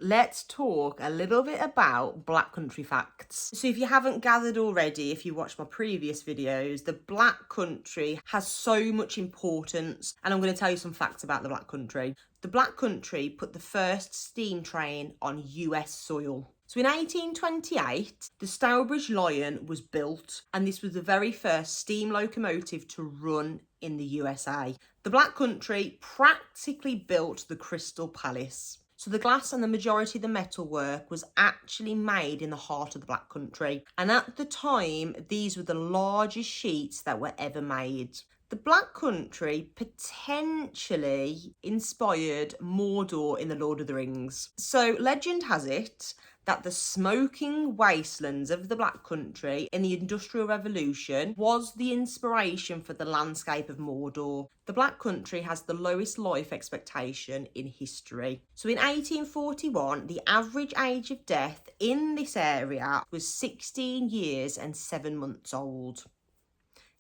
let's talk a little bit about Black Country facts. So if you haven't gathered already, if you watched my previous videos, the Black Country has so much importance, and I'm going to tell you some facts about the Black Country. The Black Country put the first steam train on US soil. So in 1828, the Stourbridge Lion was built, and this was the very first steam locomotive to run in the USA. The Black Country practically built the Crystal Palace. So the glass and the majority of the metalwork was actually made in the heart of the Black Country. And at the time, these were the largest sheets that were ever made. The Black Country potentially inspired Mordor in The Lord of the Rings. So legend has it that the smoking wastelands of the Black Country in the Industrial Revolution was the inspiration for the landscape of Mordor. The Black Country has the lowest life expectation in history. So in 1841, the average age of death in this area was 16 years and 7 months old.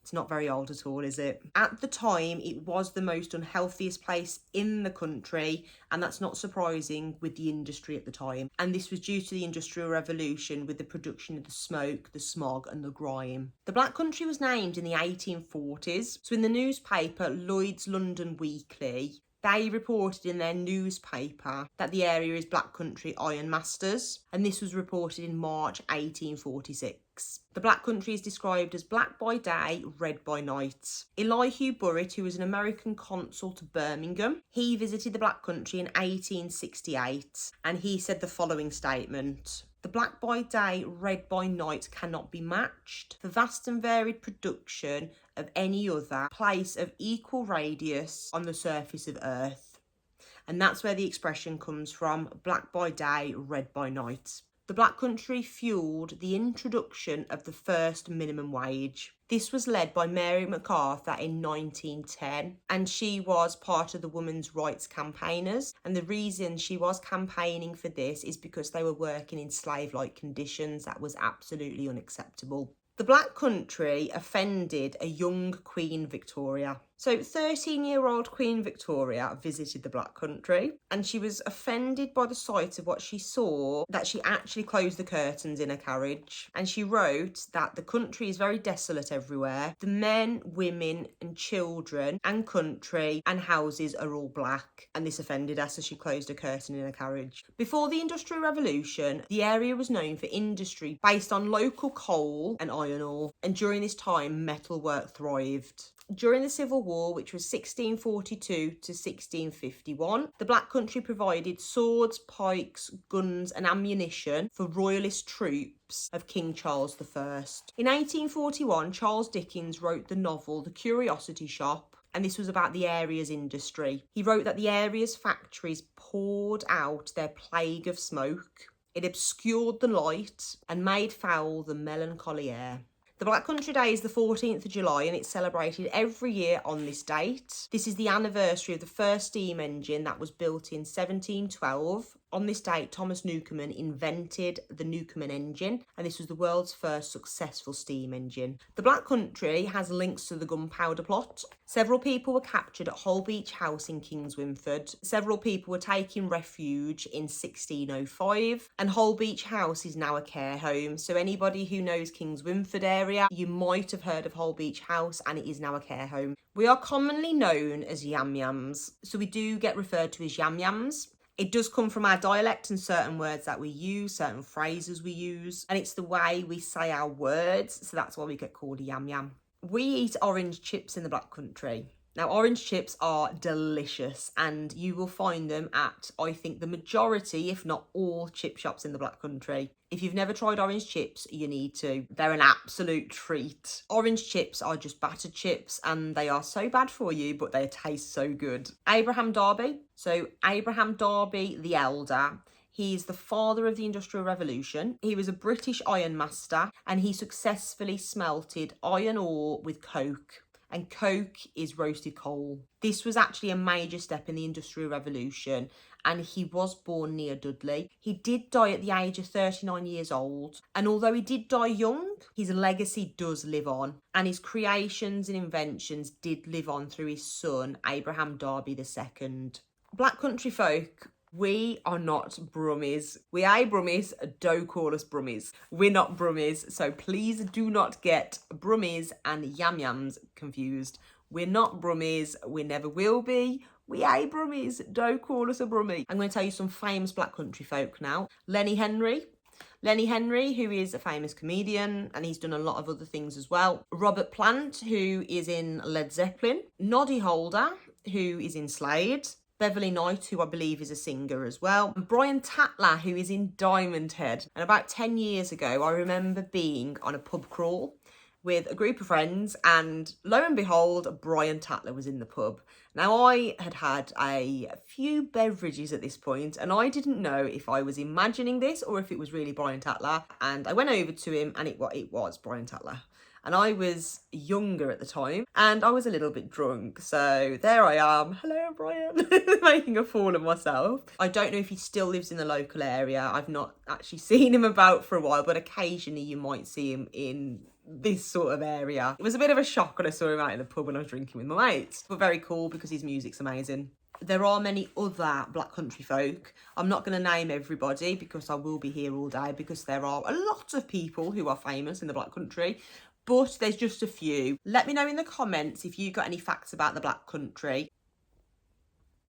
It's not very old at all, is it? At the time, it was the most unhealthiest place in the country, and that's not surprising with the industry at the time. And this was due to the Industrial Revolution with the production of the smoke, the smog and the grime. The Black Country was named in the 1840s. So in the newspaper Lloyd's London Weekly, they reported in their newspaper that the area is Black Country Ironmasters, and this was reported in March 1846. The Black Country is described as black by day, red by night. Elihu Burritt, who was an American consul to Birmingham, he visited the Black Country in 1868, and he said the following statement: "The black by day, red by night cannot be matched. The vast and varied production of any other place of equal radius on the surface of earth." And that's where the expression comes from, black by day, red by night. The Black Country fueled the introduction of the first minimum wage. This was led by Mary MacArthur in 1910, and she was part of the women's rights campaigners. And the reason she was campaigning for this is because they were working in slave-like conditions. That was absolutely unacceptable. The Black Country offended a young Queen Victoria. So 13-year-old Queen Victoria visited the Black Country, and she was offended by the sight of what she saw, that she actually closed the curtains in her carriage. And she wrote that the country is very desolate everywhere. The men, women and children and country and houses are all black. And this offended her, so she closed a curtain in her carriage. Before the Industrial Revolution, the area was known for industry based on local coal and iron ore. And during this time, metalwork thrived. During the Civil War, which was 1642 to 1651, the Black Country provided swords, pikes, guns and ammunition for royalist troops of King Charles I. In 1841, Charles Dickens wrote the novel The Curiosity Shop, and this was about the area's industry. He wrote that the area's factories poured out their plague of smoke. It obscured the light and made foul the melancholy air. The Black Country Day is the 14th of July, and it's celebrated every year on this date. This is the anniversary of the first steam engine that was built in 1712. On this date, Thomas Newcomen invented the Newcomen engine, and this was the world's first successful steam engine. The Black Country has links to the gunpowder plot. Several people were captured at Holbeach House in Kingswinford. Several people were taking refuge in 1605, and Holbeach House is now a care home. So anybody who knows Kingswinford area, you might have heard of Holbeach House, and it is now a care home. We are commonly known as Yam Yams, so we do get referred to as Yam Yams. It does come from our dialect and certain words that we use, certain phrases we use, and it's the way we say our words, so that's why we get called a yam yam. We eat orange chips in the Black Country. Now, orange chips are delicious, and you will find them at, I think, the majority, if not all, chip shops in the Black Country. If you've never tried orange chips, you need to. They're an absolute treat. Orange chips are just battered chips, and they are so bad for you, but they taste so good. Abraham Darby. So Abraham Darby the Elder, he's the father of the Industrial Revolution. He was a British ironmaster, and he successfully smelted iron ore with coke. And coke is roasted coal. This was actually a major step in the Industrial Revolution, and he was born near Dudley. He did die at the age of 39 years old, and although he did die young, his legacy does live on, and his creations and inventions did live on through his son, Abraham Darby II. Black country folk We are not Brummies. We ain't Brummies. Don't call us Brummies. We're not Brummies. So please do not get Brummies and Yam Yams confused. We're not Brummies. We never will be. We ain't Brummies. Don't call us a Brummie. I'm going to tell you some famous Black Country folk now. Lenny Henry. Lenny Henry, who is a famous comedian, and he's done a lot of other things as well. Robert Plant, who is in Led Zeppelin. Noddy Holder, who is in Slade. Beverly Knight, who I believe is a singer as well. And Brian Tatler, who is in Diamond Head. And about 10 years ago, I remember being on a pub crawl with a group of friends, and lo and behold, Brian Tatler was in the pub. Now, I had had a few beverages at this point, and I didn't know if I was imagining this or if it was really Brian Tatler. And I went over to him, and it was Brian Tatler. And I was younger at the time, and I was a little bit drunk. So there I am. Hello, Brian. Making a fool of myself. I don't know if he still lives in the local area. I've not actually seen him about for a while, but occasionally you might see him in this sort of area. It was a bit of a shock when I saw him out in the pub when I was drinking with my mates, but very cool because his music's amazing. There are many other Black Country folk. I'm not going to name everybody because I will be here all day, because there are a lot of people who are famous in the Black Country, but there's just a few. Let me know in the comments if you've got any facts about the Black Country.